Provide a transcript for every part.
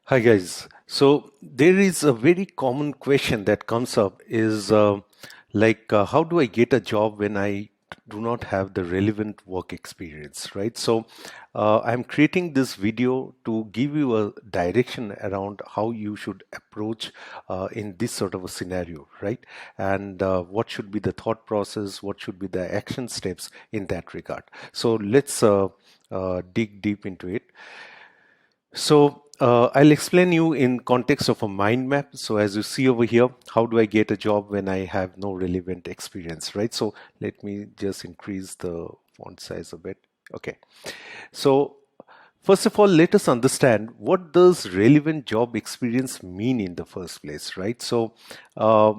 Hi guys. So there is a very common question that comes up is how do I get a job when I do not have the relevant work experience, right? So I'm creating this video to give you a direction around how you should approach in this sort of a scenario, right? And what should be the thought process, what should be the action steps in that regard. So let's dig deep into it. So I'll explain you in context of a mind map. So as you see over here, how do I get a job when I have no relevant experience, right? So let me just increase the font size a bit. Okay. So first of all, let us understand what does relevant job experience mean in the first place, right? So uh,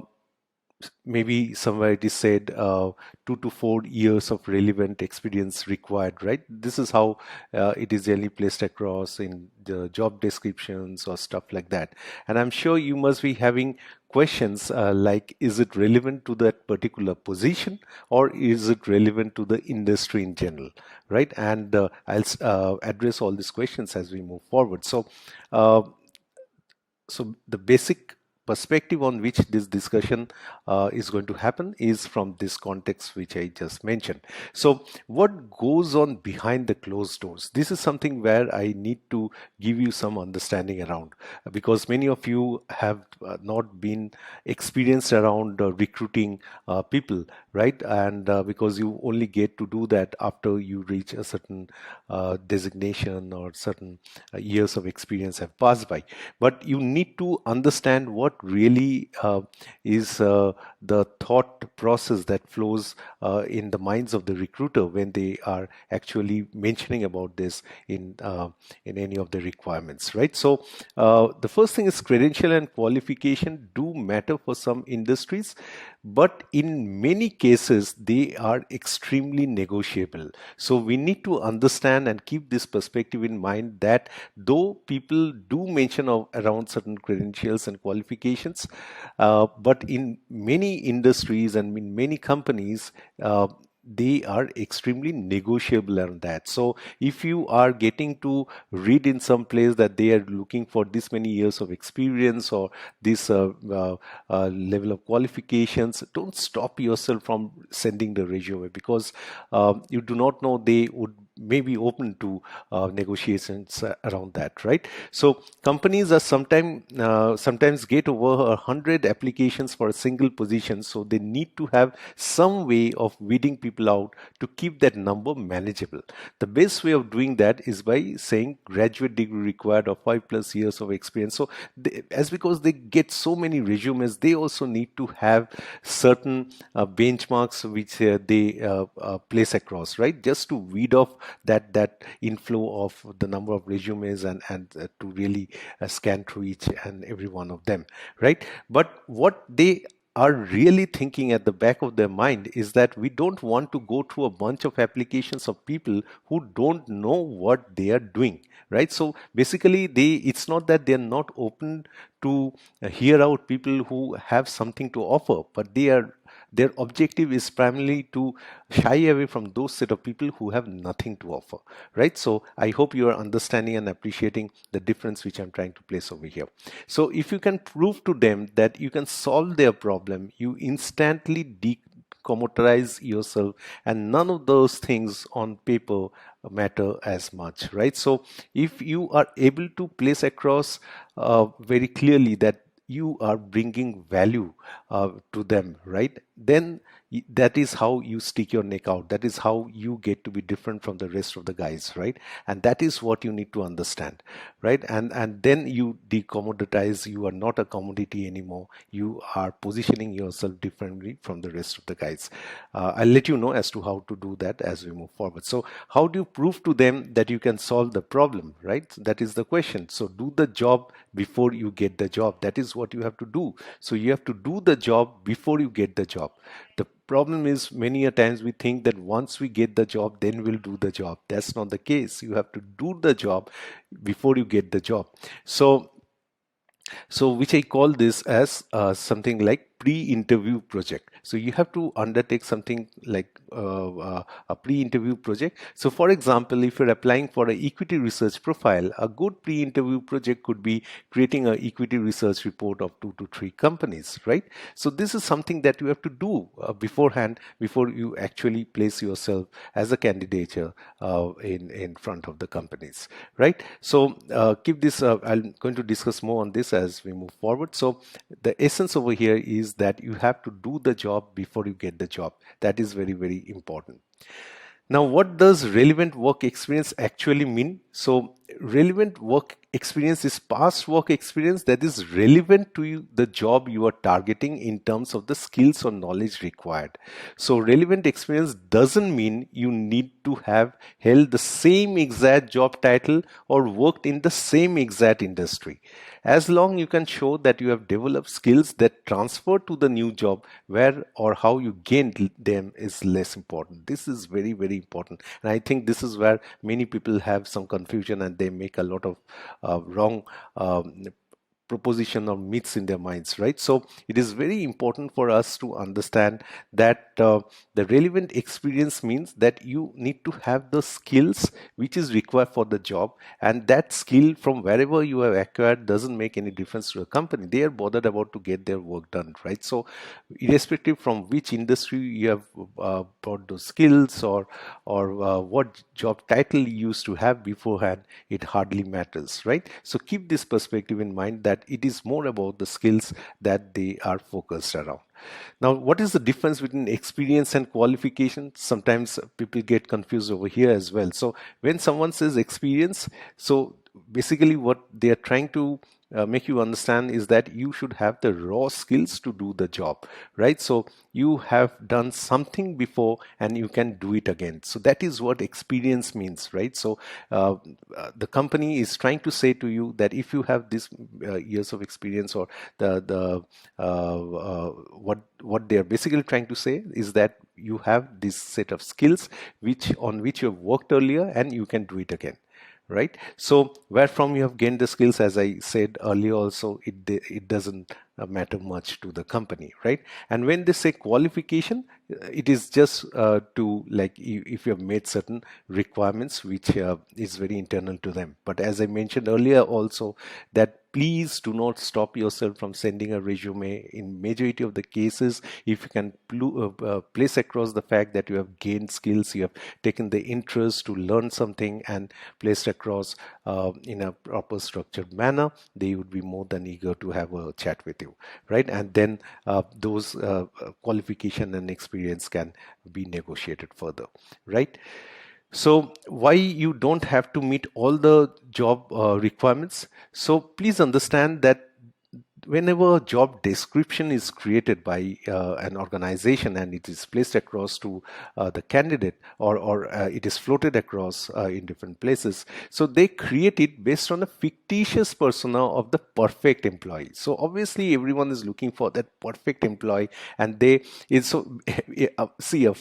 maybe somewhere it is said 2 to 4 years of relevant experience required, right? This is how it is generally placed across in the job descriptions or stuff like that. And I'm sure you must be having questions like, is it relevant to that particular position or is it relevant to the industry in general, right? And I'll address all these questions as we move forward. Uh, so the basic perspective on which this discussion is going to happen is from this context which I just mentioned. So what goes on behind the closed doors? This is something where I need to give you some understanding around, because many of you have not been experienced around recruiting people, right? And because you only get to do that after you reach a certain designation or certain years of experience have passed by. But you need to understand what really is the thought process that flows in the minds of the recruiter when they are actually mentioning about this in any of the requirements, right? So the first thing is credential and qualification do matter for some industries, but in many cases they are extremely negotiable. So we need to understand and keep this perspective in mind that though people do mention around certain credentials and qualifications, but in many industries and in many companies, they are extremely negotiable on that. So if you are getting to read in some place that they are looking for this many years of experience or this level of qualifications, don't stop yourself from sending the resume, because you do not know, they would may be open to negotiations around that, right? So companies are sometimes get over 100 applications for a single position, so they need to have some way of weeding people out to keep that number manageable. The best way of doing that is by saying graduate degree required or 5+ years of experience. So as because they get so many resumes, they also need to have certain benchmarks which they place across, right? Just to weed off that inflow of the number of resumes and to really scan through each and every one of them, right? But what they are really thinking at the back of their mind is that we don't want to go through a bunch of applications of people who don't know what they are doing, right? So basically it's not that they're not open to hear out people who have something to offer, but their objective is primarily to shy away from those set of people who have nothing to offer, right? So I hope you are understanding and appreciating the difference which I'm trying to place over here. So if you can prove to them that you can solve their problem, you instantly decommoditize yourself, and none of those things on paper matter as much, right? So if you are able to place across very clearly that you are bringing value to them, right? Then that is how you stick your neck out. That is how you get to be different from the rest of the guys, right? And that is what you need to understand, right? And then you decommoditize. You are not a commodity anymore. You are positioning yourself differently from the rest of the guys. I'll let you know as to how to do that as we move forward. So how do you prove to them that you can solve the problem, right? That is the question. So do the job before you get the job. That is what you have to do. So you have to do the job before you get the job. The problem is many a times we think that once we get the job, then we'll do the job. That's not the case. You have to do the job before you get the job. So which I call this as something like pre-interview project. So you have to undertake something like a pre-interview project. So for example, if you're applying for an equity research profile, a good pre-interview project could be creating an equity research report of 2 to 3 companies, right? So this is something that you have to do beforehand, before you actually place yourself as a candidature in front of the companies, right? So keep this. I'm going to discuss more on this as we move forward. So the essence over here is that you have to do the job before you get the job. That is very, very important. Now, what does relevant work experience actually mean? So, relevant work experience is past work experience that is relevant to you, the job you are targeting in terms of the skills or knowledge required. So, relevant experience doesn't mean you need to have held the same exact job title or worked in the same exact industry. As long you can show that you have developed skills that transfer to the new job, where or how you gained them is less important. This is very, very important. And I think this is where many people have some confusion and they make a lot of wrong proposition or myths in their minds, right? So it is very important for us to understand that the relevant experience means that you need to have the skills which is required for the job, and that skill from wherever you have acquired doesn't make any difference to the company. They are bothered about to get their work done, right? So irrespective from which industry you have brought those skills, or what job title you used to have beforehand, it hardly matters, right? So keep this perspective in mind, that it is more about the skills that they are focused around. Now, what is the difference between experience and qualification? Sometimes people get confused over here as well. So when someone says experience, so basically what they are trying to make you understand is that you should have the raw skills to do the job, right? So you have done something before and you can do it again. So that is what experience means, right? So the company is trying to say to you that if you have this years of experience, or what they are basically trying to say is that you have this set of skills which you have worked earlier and you can do it again, right? So where from you have gained the skills, as I said earlier also, it doesn't matter much to the company, right? And when they say qualification, it is just to, like, if you have made certain requirements which is very internal to them. But as I mentioned earlier also, that please do not stop yourself from sending a resume. In majority of the cases, if you can place across the fact that you have gained skills, you have taken the interest to learn something and placed across in a proper structured manner, they would be more than eager to have a chat with you, right? And then those qualification and experience can be negotiated further, right? So why you don't have to meet all the job requirements? So please understand that whenever a job description is created by an organization and it is placed across to the candidate, or it is floated across in different places, so they create it based on a fictitious persona of the perfect employee. So obviously everyone is looking for that perfect employee, and they is so see a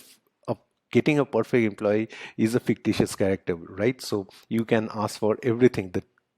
getting a perfect employee is a fictitious character, right? So you can ask for everything.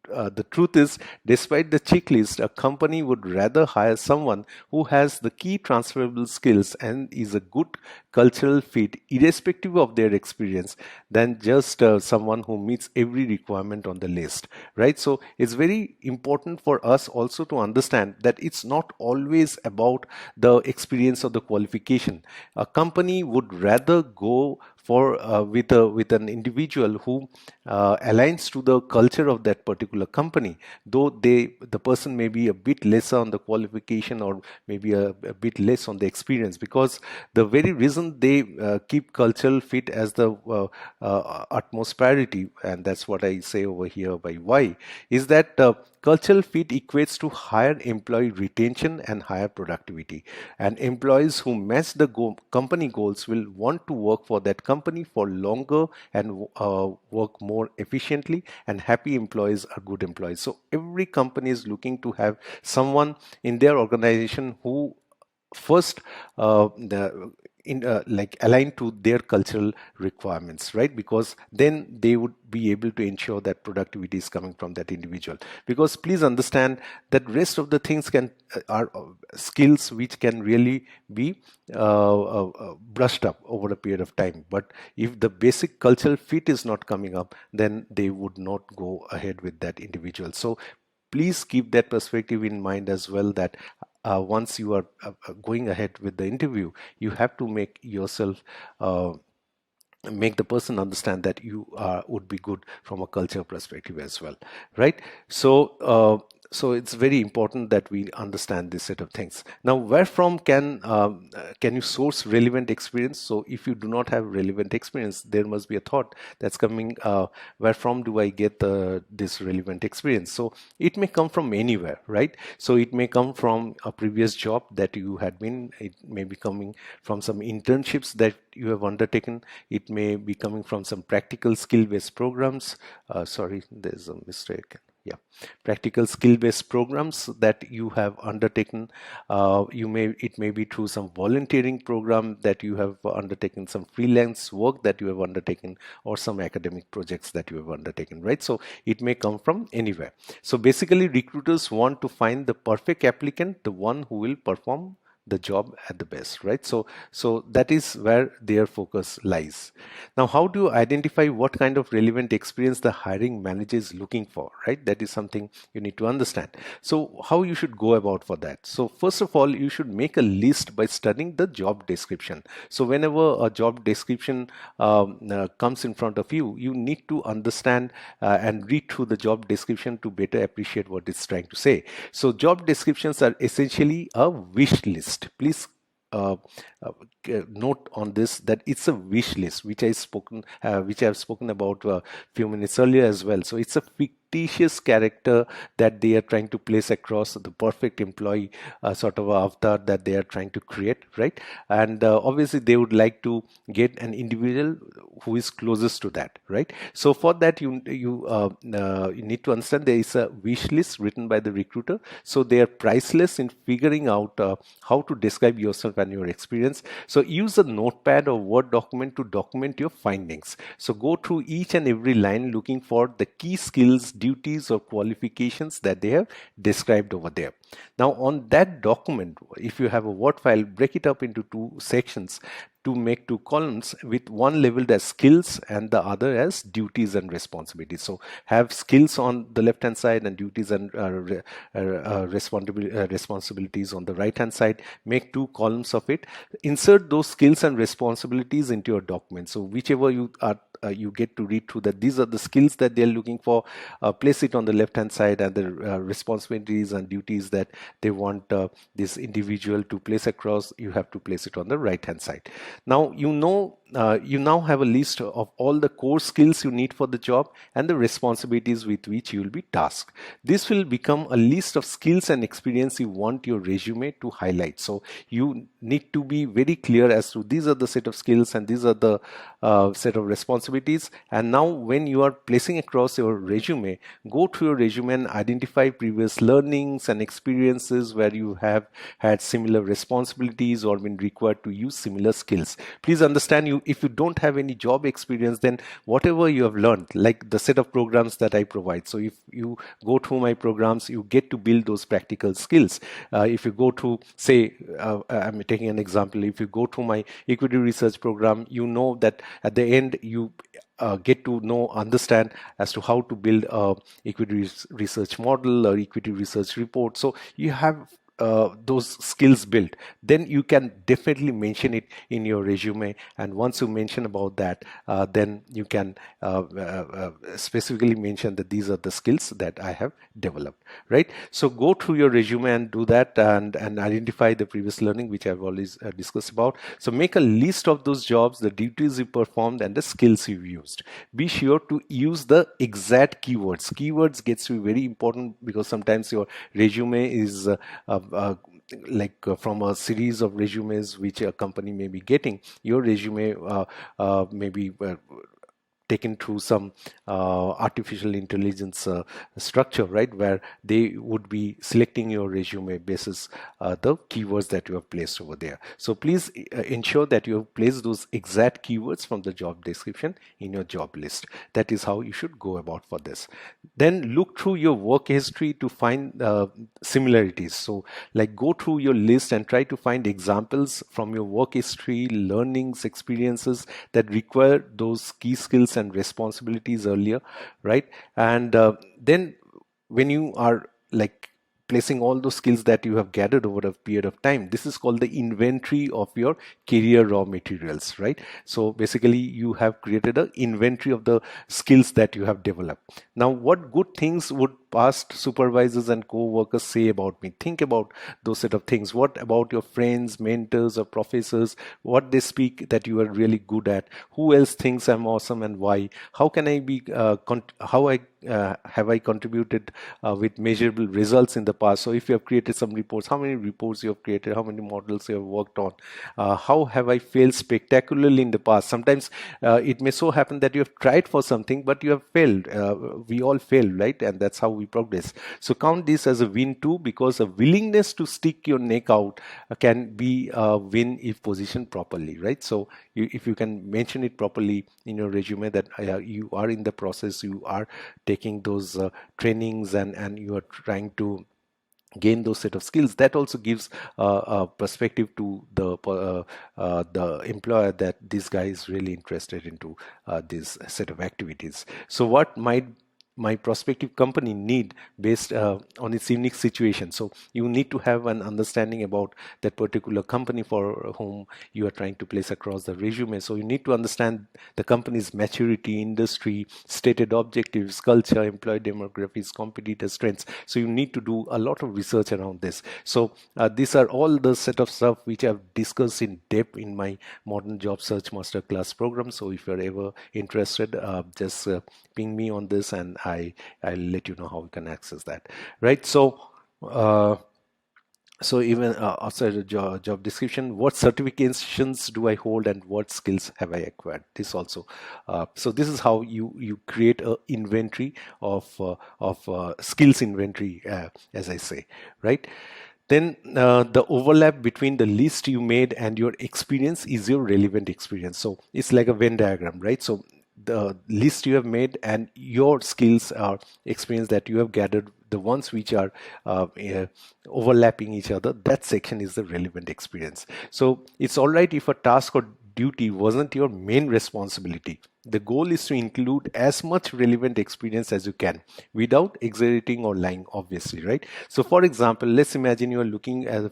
The truth is, despite the checklist, a company would rather hire someone who has the key transferable skills and is a good cultural fit, irrespective of their experience, than just someone who meets every requirement on the list, right? So it's very important for us also to understand that it's not always about the experience or the qualification. A company would rather go for with an individual who aligns to the culture of that particular company, though the person may be a bit lesser on the qualification, or maybe a bit less on the experience, because the very reason they keep cultural fit as the utmost priority, and that's what I say over here by why, is that cultural fit equates to higher employee retention and higher productivity. And employees who match the company goals will want to work for that company for longer and work more efficiently. And happy employees are good employees. So every company is looking to have someone in their organization who first like aligned to their cultural requirements, right? Because then they would be able to ensure that productivity is coming from that individual. Because please understand that rest of the things can are skills which can really be brushed up over a period of time. But if the basic cultural fit is not coming up, then they would not go ahead with that individual. So please keep that perspective in mind as well, that once you are going ahead with the interview, you have to make yourself make the person understand that you would be good from a culture perspective as well, right? So it's very important that we understand this set of things. Now, where from can you source relevant experience? So if you do not have relevant experience, there must be a thought that's coming, where from do I get this relevant experience? So it may come from anywhere, right? So it may come from a previous job that you had been, it may be coming from some internships that you have undertaken, it may be coming from some practical skill-based programs. Sorry, there's a mistake. Yeah, practical skill-based programs that you have undertaken. It may be through some volunteering program that you have undertaken, some freelance work that you have undertaken, or some academic projects that you have undertaken, right? So it may come from anywhere. So basically, recruiters want to find the perfect applicant, the one who will perform the job at the best, right? So that is where their focus lies. Now, how do you identify what kind of relevant experience the hiring manager is looking for, right? That is something you need to understand. So how you should go about for that? So first of all, you should make a list by studying the job description. So whenever a job description comes in front of you, you need to understand and read through the job description to better appreciate what it's trying to say. So job descriptions are essentially a wish list. Please uh, uh, note on this that it's a wish list, which I have spoken about a few minutes earlier as well. So it's a fictitious character that they are trying to place across the perfect employee, sort of avatar that they are trying to create, right? And obviously they would like to get an individual who is closest to that, right? So for that, you need to understand there is a wish list written by the recruiter. So they are priceless in figuring out how to describe yourself and your experience. So use a notepad or Word document to document your findings. So go through each and every line looking for the key skills, duties, or qualifications that they have described over there. Now, on that document, if you have a Word file, break it up into two sections to make two columns, with one labeled as skills and the other as duties and responsibilities. So have skills on the left hand side and duties and responsibilities on the right hand side. Make two columns of it. Insert those skills and responsibilities into your document. So whichever you get to read through that these are the skills that they're looking for, place it on the left hand side, and the responsibilities and duties that they want this individual to place across, you have to place it on the right hand side. Now you now have a list of all the core skills you need for the job and the responsibilities with which you will be tasked. This will become a list of skills and experience you want your resume to highlight. So you need to be very clear as to these are the set of skills and these are the set of responsibilities. And now when you are placing across your resume, go through your resume and identify previous learnings and experiences where you have had similar responsibilities or been required to use similar skills. Please understand, if you don't have any job experience, then whatever you have learned, like the set of programs that I provide, so if you go through my programs, you get to build those practical skills. If you go through, say, I'm taking an example, if you go through my equity research program, you know that at the end you get to understand as to how to build a equity research model or equity research report. So you have those skills built, then you can definitely mention it in your resume. And once you mention about that, then you can specifically mention that these are the skills that I have developed, right? So go through your resume and do that, and identify the previous learning, which I've always discussed about. So make a list of those jobs, the duties you performed, and the skills you've used. Be sure to use the exact keywords gets to be very important, because sometimes your resume is from a series of resumes which a company may be getting. Your resume may be taken through some artificial intelligence structure, right, where they would be selecting your resume basis the keywords that you have placed over there. So please ensure that you have placed those exact keywords from the job description in your job list. That is how you should go about for this. Then look through your work history to find similarities. So like go through your list and try to find examples from your work history, learnings, experiences that require those key skills and responsibilities earlier, right? And then when you are like placing all those skills that you have gathered over a period of time, this is called the inventory of your career raw materials, right? So basically you have created an inventory of the skills that you have developed. Now what good things would past supervisors and co-workers say about me? Think about those set of things. What about your friends, mentors, or professors? What they speak that you are really good at? Who else thinks I'm awesome and why? How can I be how I have I contributed with measurable results in the past? So if you have created some reports, how many reports you have created, how many models you have worked on, how have I failed spectacularly in the past? Sometimes it may so happen that you have tried for something but you have failed. We all fail, right? And that's how we progress. So count this as a win too, because a willingness to stick your neck out can be a win if positioned properly, right? So if you can mention it properly in your resume that you are in the process, you are taking those trainings and you are trying to gain those set of skills, that also gives a perspective to the employer that this guy is really interested into this set of activities. So what might my prospective company need based on its unique situation? So you need to have an understanding about that particular company for whom you are trying to place across the resume. So you need to understand the company's maturity, industry, stated objectives, culture, employee demographics, competitor strengths. So you need to do a lot of research around this. So these are all the set of stuff which I've discussed in depth in my modern job search masterclass program. So if you're ever interested, just ping me on this and I'll let you know how you can access that, right? So so even outside the job description, what certifications do I hold and what skills have I acquired? This also. So this is how you create a inventory of skills inventory, as I say, right? Then the overlap between the list you made and your experience is your relevant experience. So it's like a Venn diagram, right? So the list you have made and your skills or experience that you have gathered, the ones which are overlapping each other, that section is the relevant experience. So it's all right if a task or duty wasn't your main responsibility. The goal is to include as much relevant experience as you can without exaggerating or lying, obviously, right? So for example, let's imagine you are looking at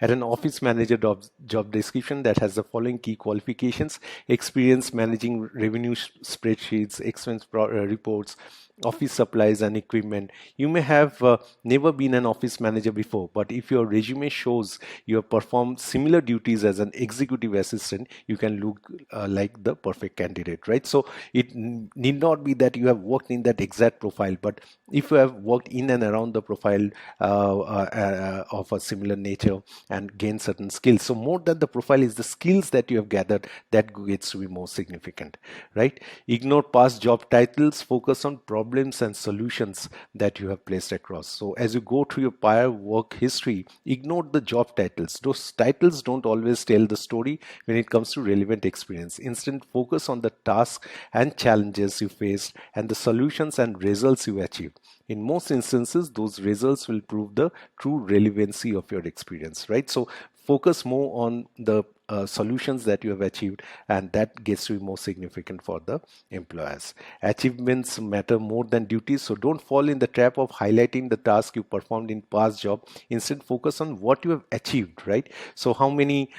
an office manager job description that has the following key qualifications: experience managing revenue spreadsheets, expense reports, office supplies and equipment. You may have never been an office manager before, but if your resume shows you have performed similar duties as an executive assistant, you can look like the perfect candidate, right? So it need not be that you have worked in that exact profile, but if you have worked in and around the profile of a similar nature and gain certain skills, so more than the profile is the skills that you have gathered, that gets to be more significant, right? Ignore past job titles, focus on problems and solutions that you have placed across. So as you go through your prior work history, ignore the job titles. Those titles don't always tell the story when it comes to relevant experience. Instead, focus on the tasks and challenges you faced and the solutions and results you achieved. In most instances, those results will prove the true relevancy of your experience, right? So focus more on the solutions that you have achieved, and that gets to be more significant for the employers. Achievements matter more than duties, so don't fall in the trap of highlighting the task you performed in past job. Instead, focus on what you have achieved, right? So how many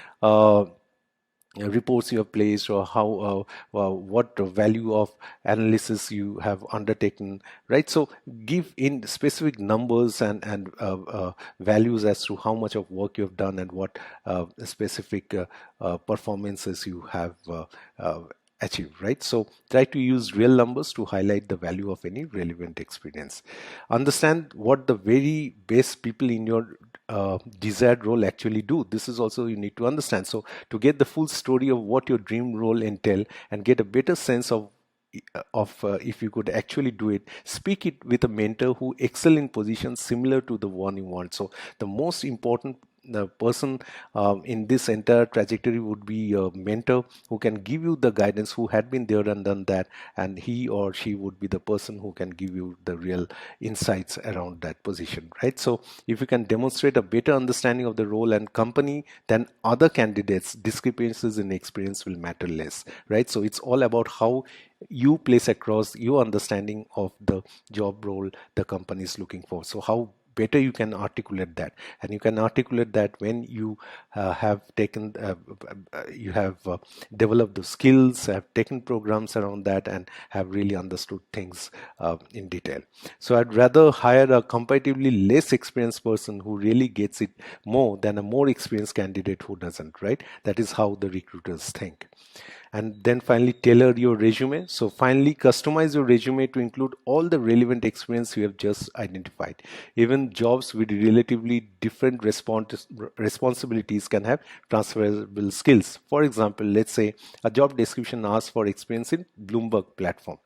reports you have placed, or how what value of analysis you have undertaken, right? So give in specific numbers and values as to how much of work you have done and what specific performances you have achieved, right? So try to use real numbers to highlight the value of any relevant experience. Understand what the very best people in your desired role actually do. This is also you need to understand. So to get the full story of what your dream role entail and get a better sense of if you could actually do it, speak it with a mentor who excel in positions similar to the one you want. So the most important the person in this entire trajectory would be your mentor who can give you the guidance, who had been there and done that, and he or she would be the person who can give you the real insights around that position, right? So if you can demonstrate a better understanding of the role and company than other candidates, discrepancies in experience will matter less, right? So it's all about how you place across your understanding of the job role the company is looking for. So how better you can articulate that, and you can articulate that when you have taken you have developed the skills, have taken programs around that, and have really understood things in detail. So I'd rather hire a comparatively less experienced person who really gets it more than a more experienced candidate who doesn't, right? That is how the recruiters think. And then finally, tailor your resume. So finally, customize your resume to include all the relevant experience you have just identified. Even jobs with relatively different responsibilities can have transferable skills. For example, let's say a job description asks for experience in Bloomberg platform.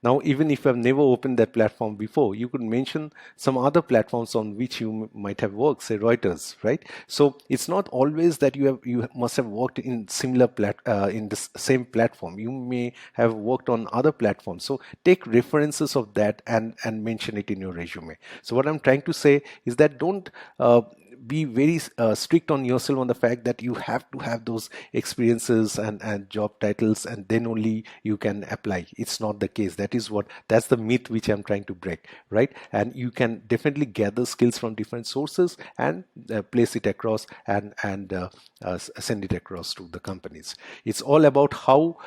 Now, even if you have never opened that platform before, you could mention some other platforms on which you might have worked, say Reuters, right? So it's not always that you must have worked in in the same platform. You may have worked on other platforms. So take references of that and mention it in your resume. So what I'm trying to say is that don't be very strict on yourself on the fact that you have to have those experiences and job titles and then only you can apply. It's not the case. That's the myth which I'm trying to break, right? And you can definitely gather skills from different sources and place it across and send it across to the companies. It's all about how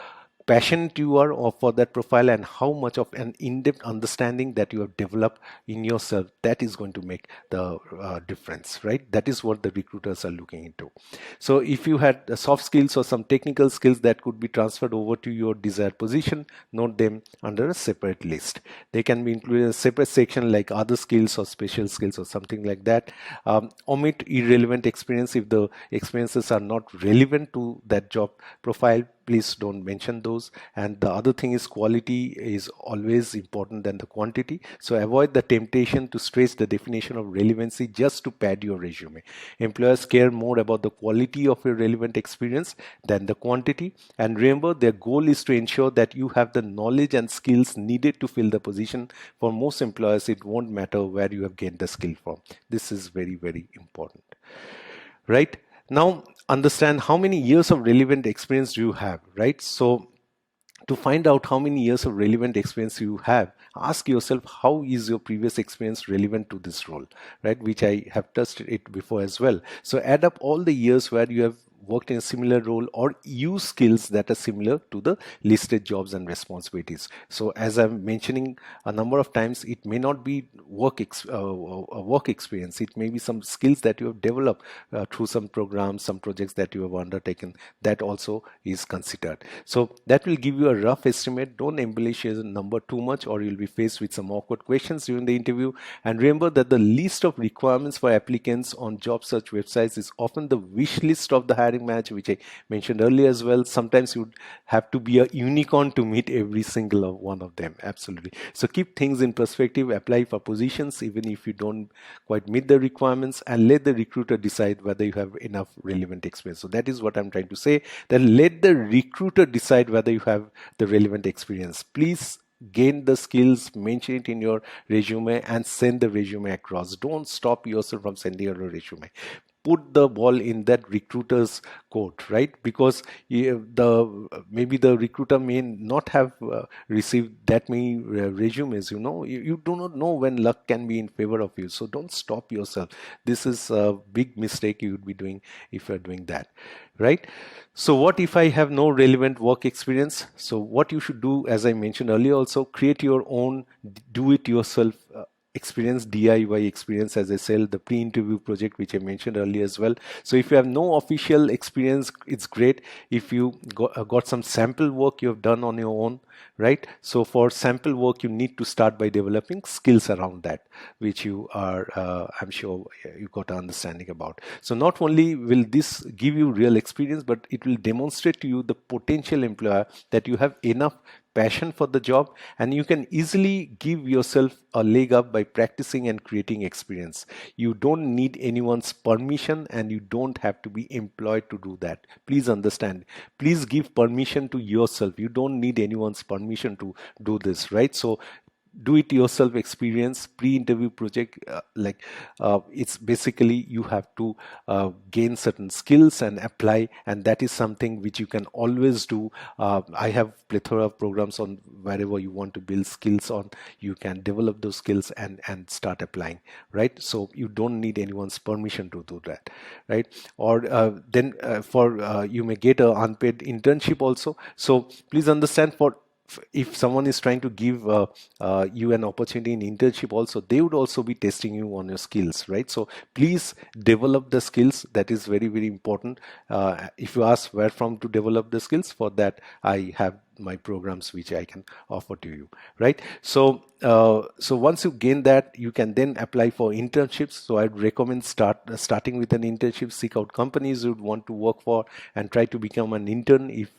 passionate you are for that profile and how much of an in-depth understanding that you have developed in yourself. That is going to make the difference, right? That is what the recruiters are looking into. So if you had soft skills or some technical skills that could be transferred over to your desired position, note them under a separate list. They can be included in a separate section like other skills or special skills or something like that. Omit irrelevant experience if the experiences are not relevant to that job profile. Please don't mention those. And the other thing is, quality is always important than the quantity. So avoid the temptation to stretch the definition of relevancy just to pad your resume. Employers care more about the quality of your relevant experience than the quantity. And remember, their goal is to ensure that you have the knowledge and skills needed to fill the position. For most employers, it won't matter where you have gained the skill from. This is very, very important, right? Now, understand how many years of relevant experience do you have, right? So to find out how many years of relevant experience you have, ask yourself, how is your previous experience relevant to this role, right? Which I have touched it before as well. So add up all the years where you have worked in a similar role or use skills that are similar to the listed jobs and responsibilities. So as I'm mentioning a number of times, it may not be work experience. It may be some skills that you have developed through some programs, some projects that you have undertaken. That also is considered. So that will give you a rough estimate. Don't embellish a number too much or you'll be faced with some awkward questions during the interview. And remember that the list of requirements for applicants on job search websites is often the wish list of the hiring manager, which I mentioned earlier as well. Sometimes you have to be a unicorn to meet every single one of them. Absolutely. So keep things in perspective, apply for positions even if you don't quite meet the requirements, and let the recruiter decide whether you have enough relevant experience. So that is what I'm trying to say, that let the recruiter decide whether you have the relevant experience. Please gain the skills, mention it in your resume and send the resume across. Don't stop yourself from sending your resume. Put the ball in that recruiter's court, right? Because maybe the recruiter may not have received that many resumes. You do not know when luck can be in favor of you. So don't stop yourself. This is a big mistake you would be doing if you're doing that, right? So what if I have no relevant work experience? So what you should do, as I mentioned earlier, also create your own do-it-yourself experience, DIY experience, as I said, the pre-interview project, which I mentioned earlier as well. So if you have no official experience, it's great. If you got some sample work you have done on your own, right? So for sample work, you need to start by developing skills around that, which you are, I'm sure you got an understanding about. So not only will this give you real experience, but it will demonstrate to you the potential employer that you have enough passion for the job, and you can easily give yourself a leg up by practicing and creating experience. You don't need anyone's permission, and you don't have to be employed to do that. Please understand, please give permission to yourself. You don't need anyone's permission to do this, right? So do it yourself experience pre-interview project, it's basically you have to gain certain skills and apply, and that is something which you can always do. I have plethora of programs on wherever you want to build skills on, you can develop those skills and start applying, right? So you don't need anyone's permission to do that, right? Or then for you may get a unpaid internship also. So please understand, for if someone is trying to give you an opportunity in internship also, they would also be testing you on your skills, right? So please develop the skills. That is very, very important. If you ask where from to develop the skills, for that I have my programs which I can offer to you, right? So so once you gain that, you can then apply for internships. So I'd recommend starting with an internship. Seek out companies you would want to work for and try to become an intern if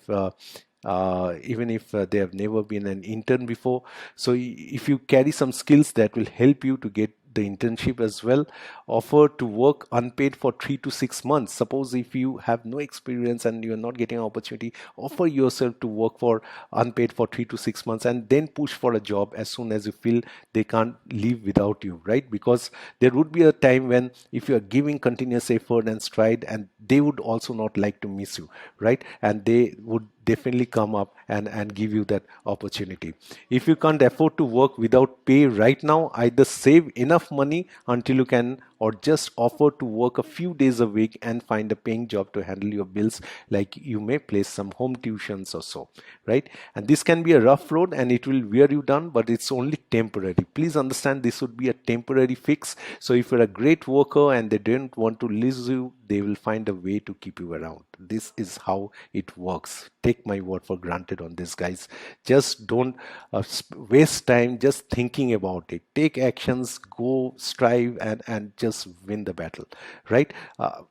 even if they have never been an intern before. So if you carry some skills that will help you to get the internship as well. Offer to work unpaid for 3 to 6 months. Suppose if you have no experience and you're not getting an opportunity, offer yourself to work for unpaid for 3 to 6 months, and then push for a job as soon as you feel they can't live without you, right? Because there would be a time when if you are giving continuous effort and stride, and they would also not like to miss you, right? And they would definitely come up and give you that opportunity. If you can't afford to work without pay right now, either save enough money until you can, or just offer to work a few days a week and find a paying job to handle your bills, like you may place some home tuitions or so, right? And this can be a rough road and it will wear you down, but it's only temporary. Please understand, this would be a temporary fix. So if you're a great worker and they don't want to lose you, they will find a way to keep you around. This is how it works. Take my word for granted on this, guys. Just don't waste time just thinking about it. Take actions, go strive, and just win the battle, right?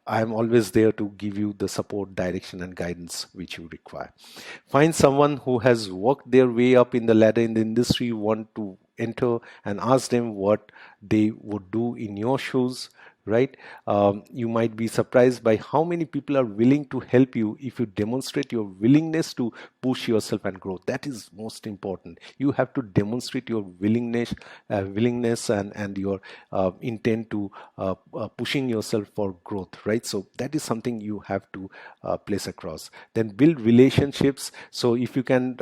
I'm always there to give you the support, direction, and guidance which you require. Find someone who has worked their way up in the ladder in the industry you want to enter, and ask them what they would do in your shoes, right? You might be surprised by how many people are willing to help you if you demonstrate your willingness to push yourself and grow. That is most important. You have to demonstrate your willingness and your intent to pushing yourself for growth, right? So that is something you have to place across. Then build relationships. So if you can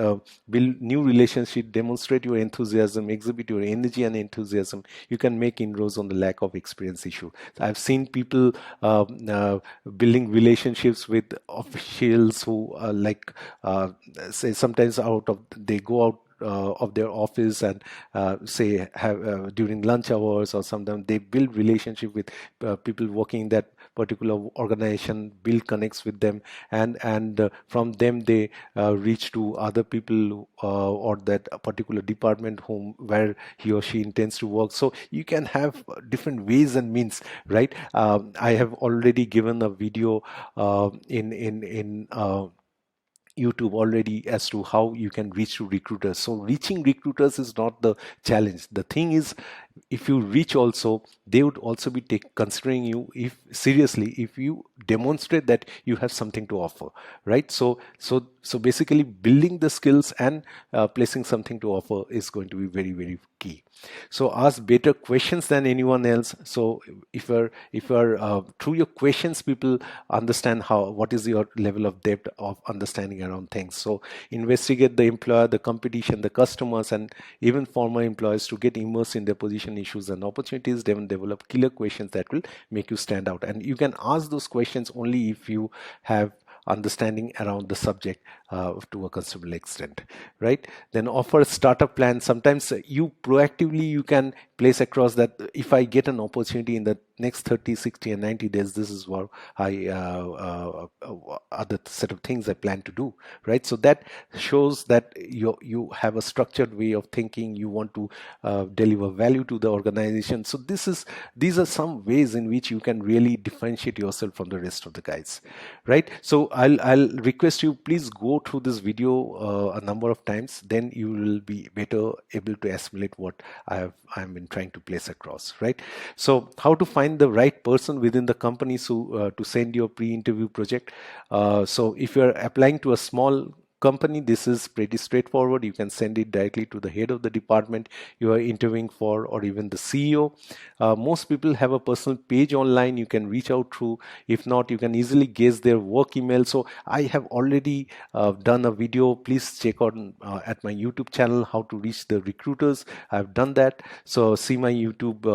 build new relationship, demonstrate your enthusiasm, exhibit your energy and enthusiasm, you can make inroads on the lack of experience issue. I've seen people building relationships with officials who say sometimes they go out of their office and say have during lunch hours, or sometimes they build relationship with people working in that particular organization, build connects with them, and from them they reach to other people or that particular department where he or she intends to work. So you can have different ways and means, right? I have already given a video in YouTube already as to how you can reach to recruiters. So reaching recruiters is not the challenge. The thing is, if you reach also, they would also be considering you if seriously if you demonstrate that you have something to offer, right? So basically building the skills and placing something to offer is going to be very, very key. So ask better questions than anyone else. So if you're through your questions, people understand what is your level of depth of understanding around things. So investigate the employer, the competition, the customers, and even former employees to get immersed in their position, issues, and opportunities. Then develop killer questions that will make you stand out. And you can ask those questions only if you have understanding around the subject to a considerable extent, right? Then offer a startup plan. Sometimes you proactively you can place across that if I get an opportunity in the next 30, 60, and 90 days, this is what I other set of things I plan to do, right? So that shows that you have a structured way of thinking. You want to deliver value to the organization. So these are some ways in which you can really differentiate yourself from the rest of the guys, right? So I'll request you, please go through this video a number of times, then you will be better able to assimilate what I'm been trying to place across, right? So how to find the right person within the company to send your pre-interview project. So if you're applying to a small company, this is pretty straightforward. You can send it directly to the head of the department you are interviewing for, or even the CEO. Most people have a personal page online you can reach out through. If not, you can easily guess their work email. So I have already done a video. Please check out at my YouTube channel how to reach the recruiters. I've done that. So see my YouTube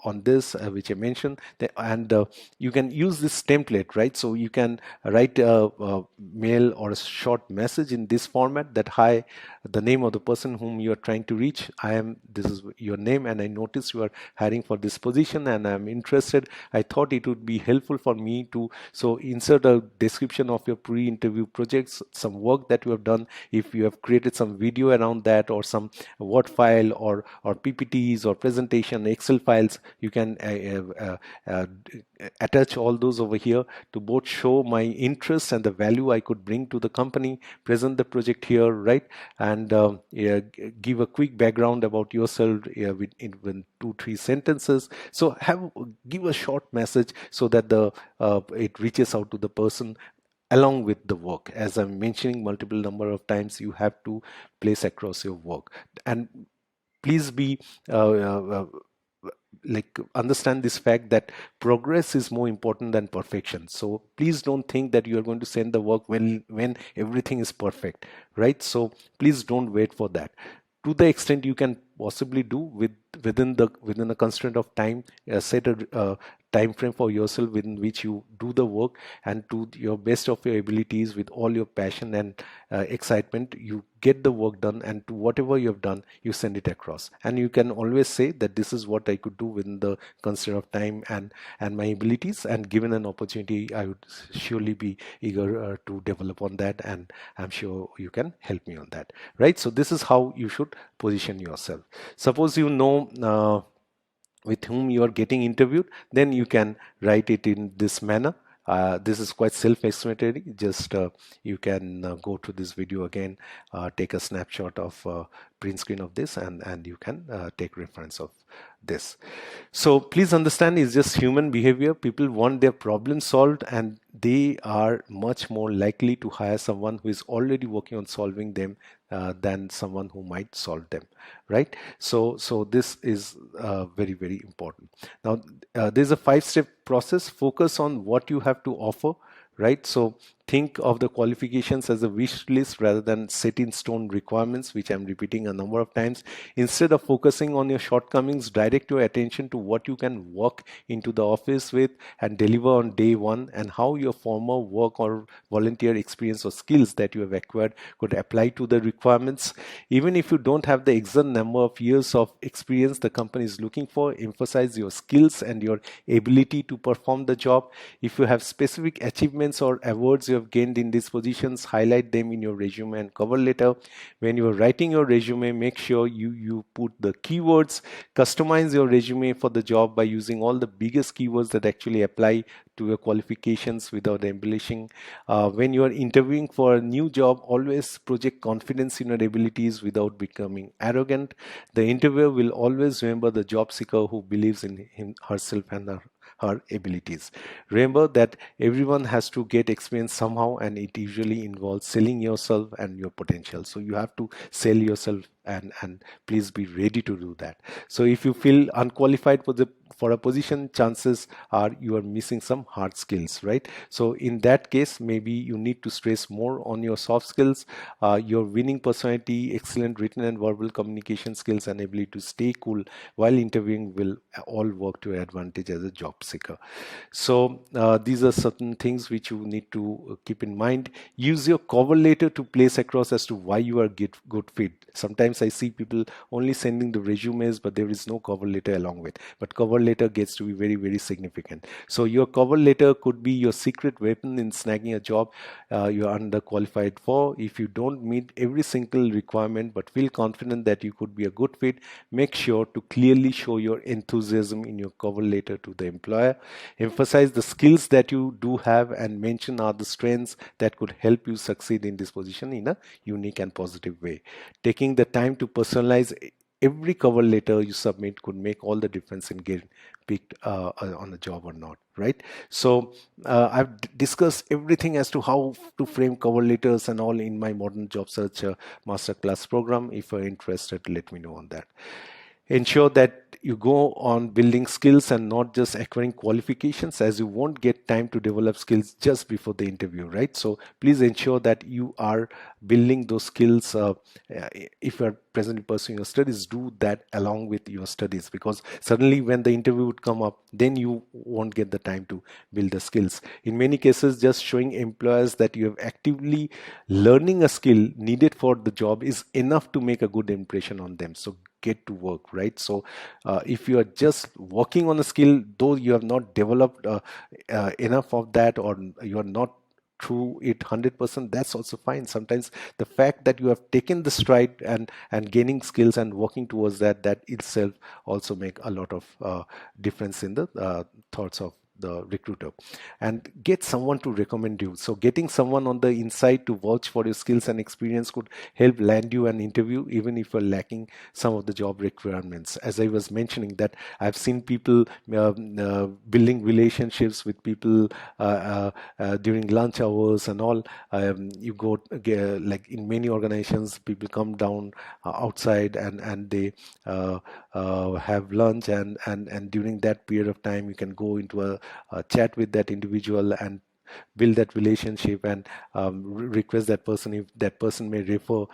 on this, which I mentioned, and you can use this template, right? So you can write a mail or a short message in this format that, hi, the name of the person whom you are trying to reach, this is your name, and I noticed you are hiring for this position and I'm interested. I thought it would be helpful for me to insert a description of your pre-interview projects, some work that you have done. If you have created some video around that, or some Word file, or PPTs or presentation Excel files, you can attach all those over here to both show my interest and the value I could bring to the company, present the project here, right? And give a quick background about yourself in 2-3 sentences. So give a short message so that it reaches out to the person along with the work. As I'm mentioning multiple number of times, you have to place across your work. And please be understand this fact that progress is more important than perfection. So please don't think that you are going to send the work when everything is perfect, right? So please don't wait for that. To the extent you can possibly do within a constraint of time, set a time frame for yourself within which you do the work, and to your best of your abilities, with all your passion and excitement, you get the work done, and to whatever you have done, you send it across. And you can always say that this is what I could do within the constraint of time and my abilities, and given an opportunity, I would surely be eager to develop on that, and I'm sure you can help me on that, right? So this is how you should position yourself. Suppose you know with whom you are getting interviewed, then you can write it in this manner. This is quite self-explanatory. Just you can go to this video again, take a snapshot of print screen of this, and you can take reference of this. So please understand, it's just human behavior. People want their problem solved, and they are much more likely to hire someone who is already working on solving them than someone who might solve them, right? So this is very, very important. Now there's a 5-step process. Focus on what you have to offer, right? So think of the qualifications as a wish list rather than set in stone requirements, which I'm repeating a number of times. Instead of focusing on your shortcomings, direct your attention to what you can walk into the office with and deliver on day one, and how your former work or volunteer experience or skills that you have acquired could apply to the requirements. Even if you don't have the exact number of years of experience the company is looking for, emphasize your skills and your ability to perform the job. If you have specific achievements or awards you have gained in these positions, highlight them in your resume and cover letter. When you are writing your resume, make sure you put the keywords. Customize your resume for the job by using all the biggest keywords that actually apply to your qualifications without embellishing. When you are interviewing for a new job, always project confidence in your abilities without becoming arrogant. The interviewer will always remember the job seeker who believes in herself and her abilities. Remember that everyone has to get experience somehow, and it usually involves selling yourself and your potential. So you have to sell yourself, and please be ready to do that. So if you feel unqualified for a position, chances are you are missing some hard skills, right? So in that case, maybe you need to stress more on your soft skills, your winning personality, excellent written and verbal communication skills, and ability to stay cool while interviewing will all work to your advantage as a job seeker. So these are certain things which you need to keep in mind. Use your cover letter to place across as to why you are good fit. Sometimes I see people only sending the resumes, but there is no cover letter along with. But cover letter gets to be very, very significant. So your cover letter could be your secret weapon in snagging a job you are underqualified for. If you don't meet every single requirement but feel confident that you could be a good fit, make sure to clearly show your enthusiasm in your cover letter to the employer. Emphasize the skills that you do have and mention are the strengths that could help you succeed in this position in a unique and positive way. Taking the time to personalize every cover letter you submit could make all the difference in getting picked on a job or not, right? So I've discussed everything as to how to frame cover letters and all in my modern job search masterclass program. If you're interested, let me know on that. Ensure that you go on building skills and not just acquiring qualifications, as you won't get time to develop skills just before the interview, right? So please ensure that you are building those skills. If you are presently pursuing your studies, do that along with your studies, because suddenly when the interview would come up, then you won't get the time to build the skills. In many cases, just showing employers that you have actively learning a skill needed for the job is enough to make a good impression on them. So get to work, right? So if you are just working on a skill, though you have not developed enough of that, or you are not through it 100%, that's also fine. Sometimes the fact that you have taken the stride and gaining skills and working towards that itself also make a lot of difference in the thoughts of the recruiter. And get someone to recommend you. So getting someone on the inside to vouch for your skills and experience could help land you an interview, even if you're lacking some of the job requirements. As I was mentioning, that I've seen people building relationships with people during lunch hours and all. You go like in many organizations, people come down outside and they have lunch, and during that period of time you can go into a chat with that individual and build that relationship, and request that person if that person may refer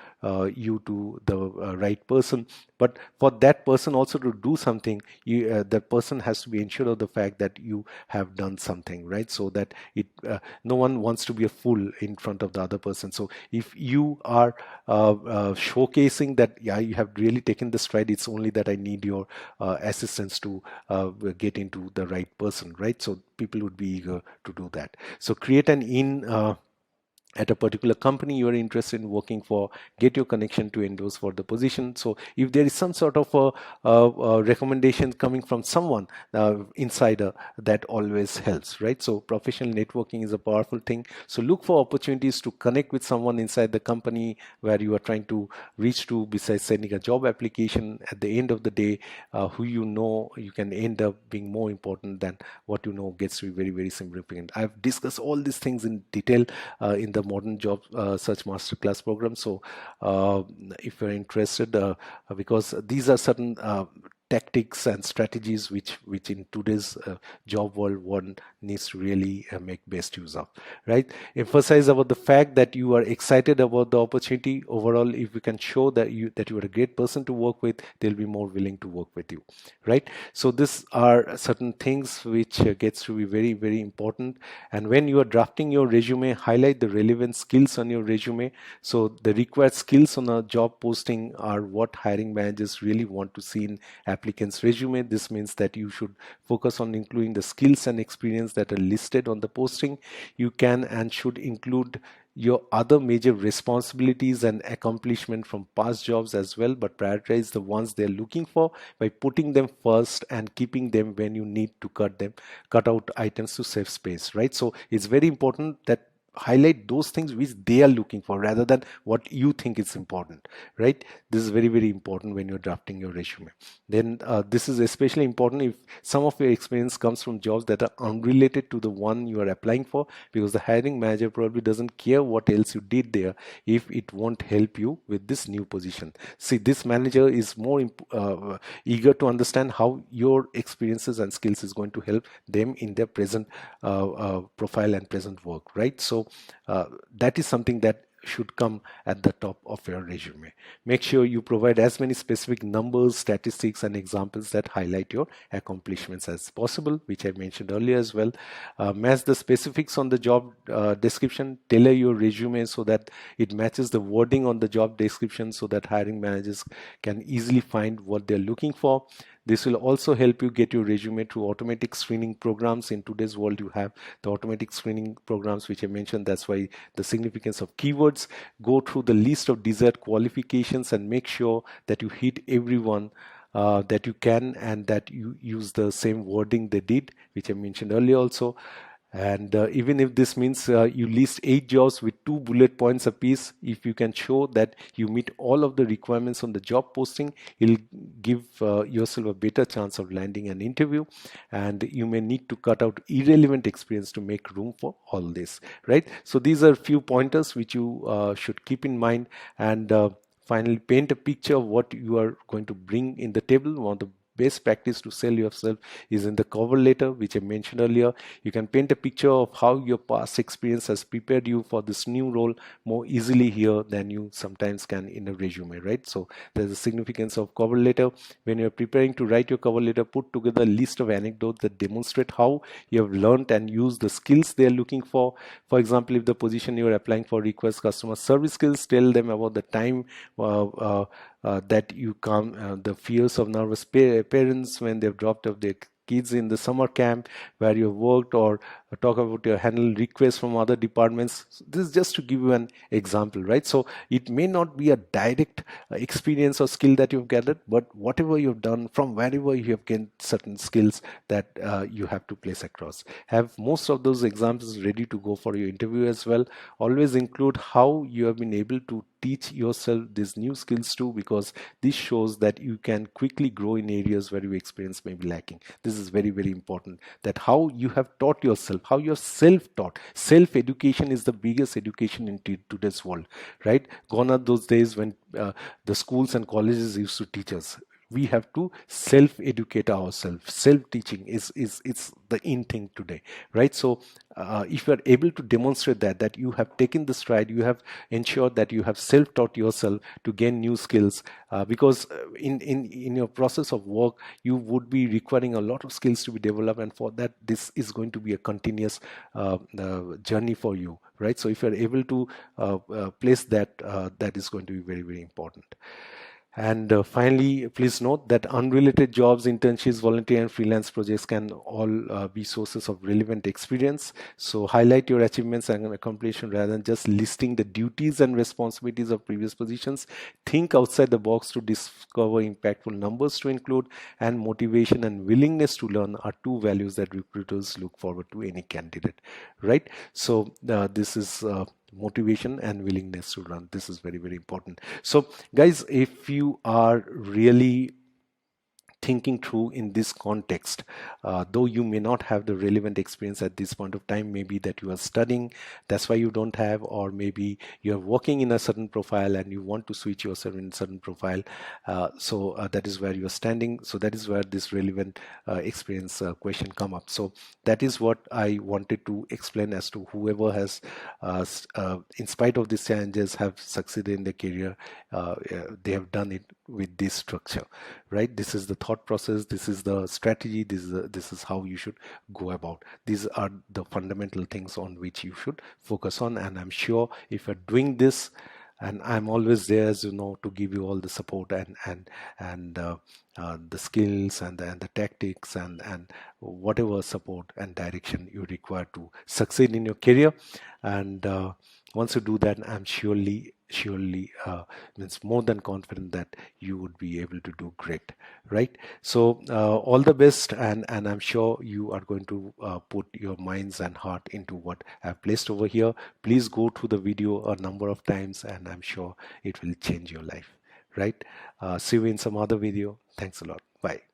you to the right person. But for that person also to do something, that person has to be ensured of the fact that you have done something, right? So that no one wants to be a fool in front of the other person. So if you are showcasing that, yeah, you have really taken the stride, it's only that I need your assistance to get into the right person, right? So people would be eager to do that. So create an in at a particular company you are interested in working for, get your connection to endorse for the position. So if there is some sort of a recommendation coming from someone insider, that always helps, right? So professional networking is a powerful thing. So look for opportunities to connect with someone inside the company where you are trying to reach to, besides sending a job application. At the end of the day, who you can end up being more important than what you know gets to be very, very significant. I've discussed all these things in detail in the modern job search masterclass program. So if you're interested, because these are certain tactics and strategies which in today's job world one needs to really make best use of, right? Emphasize about the fact that you are excited about the opportunity. Overall, if you can show that you are a great person to work with, they'll be more willing to work with you, right? So these are certain things which gets to be very, very important. And when you are drafting your resume, highlight the relevant skills on your resume. So the required skills on a job posting are what hiring managers really want to see in applicant's resume. This means that you should focus on including the skills and experience that are listed on the posting. You can and should include your other major responsibilities and accomplishment from past jobs as well, but prioritize the ones they're looking for by putting them first and keeping them when you need to cut out items to save space, right? So it's very important that highlight those things which they are looking for rather than what you think is important, right? This is very, very important when you're drafting your resume. Then this is especially important if some of your experience comes from jobs that are unrelated to the one you are applying for, because the hiring manager probably doesn't care what else you did there if it won't help you with this new position. See, this manager is more eager to understand how your experiences and skills is going to help them in their present profile and present work, right? So that is something that should come at the top of your resume. Make sure you provide as many specific numbers, statistics, and examples that highlight your accomplishments as possible, which I mentioned earlier as well. Match the specifics on the job description. Tailor your resume so that it matches the wording on the job description so that hiring managers can easily find what they're looking for. This will also help you get your resume through automatic screening programs. In today's world, you have the automatic screening programs, which I mentioned. That's why the significance of keywords. Go through the list of desired qualifications and make sure that you hit everyone that you can and that you use the same wording they did, which I mentioned earlier also. And even if this means you list 8 jobs with 2 bullet points apiece, if you can show that you meet all of the requirements on the job posting, it'll give yourself a better chance of landing an interview. And you may need to cut out irrelevant experience to make room for all this, right? So these are a few pointers which you should keep in mind. And finally, paint a picture of what you are going to bring in the table. One of the best practice to sell yourself is in the cover letter, which I mentioned earlier. You can paint a picture of how your past experience has prepared you for this new role more easily here than you sometimes can in a resume, right? So there's a significance of cover letter. When you're preparing to write your cover letter, put together a list of anecdotes that demonstrate how you have learned and used the skills they're looking for. For example, if the position you're applying for requires customer service skills, tell them about the time that you come, the fears of nervous parents when they've dropped off their kids in the summer camp where you worked, or talk about your handle requests from other departments. This is just to give you an example, right? So it may not be a direct experience or skill that you've gathered, but whatever you've done from wherever you have gained certain skills that you have to place across. Have most of those examples ready to go for your interview as well. Always include how you have been able to teach yourself these new skills too, because this shows that you can quickly grow in areas where your experience may be lacking. This is very, very important, that how you have taught yourself, how you're self-taught. Self-education is the biggest education in today's world, right? Gone are those days when the schools and colleges used to teach us. We have to self-educate ourselves. Self-teaching is the in thing today, right? So if you are able to demonstrate that you have taken the stride, you have ensured that you have self-taught yourself to gain new skills, because in your process of work you would be requiring a lot of skills to be developed, and for that this is going to be a continuous journey for you, right? So if you are able to place that, that is going to be very, very important. And finally, please note that unrelated jobs, internships, volunteer and freelance projects can all be sources of relevant experience. So highlight your achievements and accomplishments rather than just listing the duties and responsibilities of previous positions. Think outside the box to discover impactful numbers to include, and motivation and willingness to learn are two values that recruiters look forward to any candidate, right? So this is motivation and willingness to run. This is very, very important. So guys, if you are really thinking through in this context, though you may not have the relevant experience at this point of time, maybe that you are studying, that's why you don't have, or maybe you're working in a certain profile and you want to switch yourself in a certain profile, so that is where you're standing. So that is where this relevant experience question come up. So that is what I wanted to explain as to whoever has in spite of these challenges have succeeded in their career, they have done it with this structure, right? This is the thought process, this is the strategy, this is how you should go about. These are the fundamental things on which you should focus on, and I'm sure if you're doing this, and I'm always there, as you know, to give you all the support and the skills and the tactics and whatever support and direction you require to succeed in your career. And once you do that, I'm surely means more than confident that you would be able to do great, right? So all the best, and I'm sure you are going to put your minds and heart into what I've placed over here. Please go through the video a number of times, and I'm sure it will change your life, right? See you in some other video. Thanks a lot. Bye.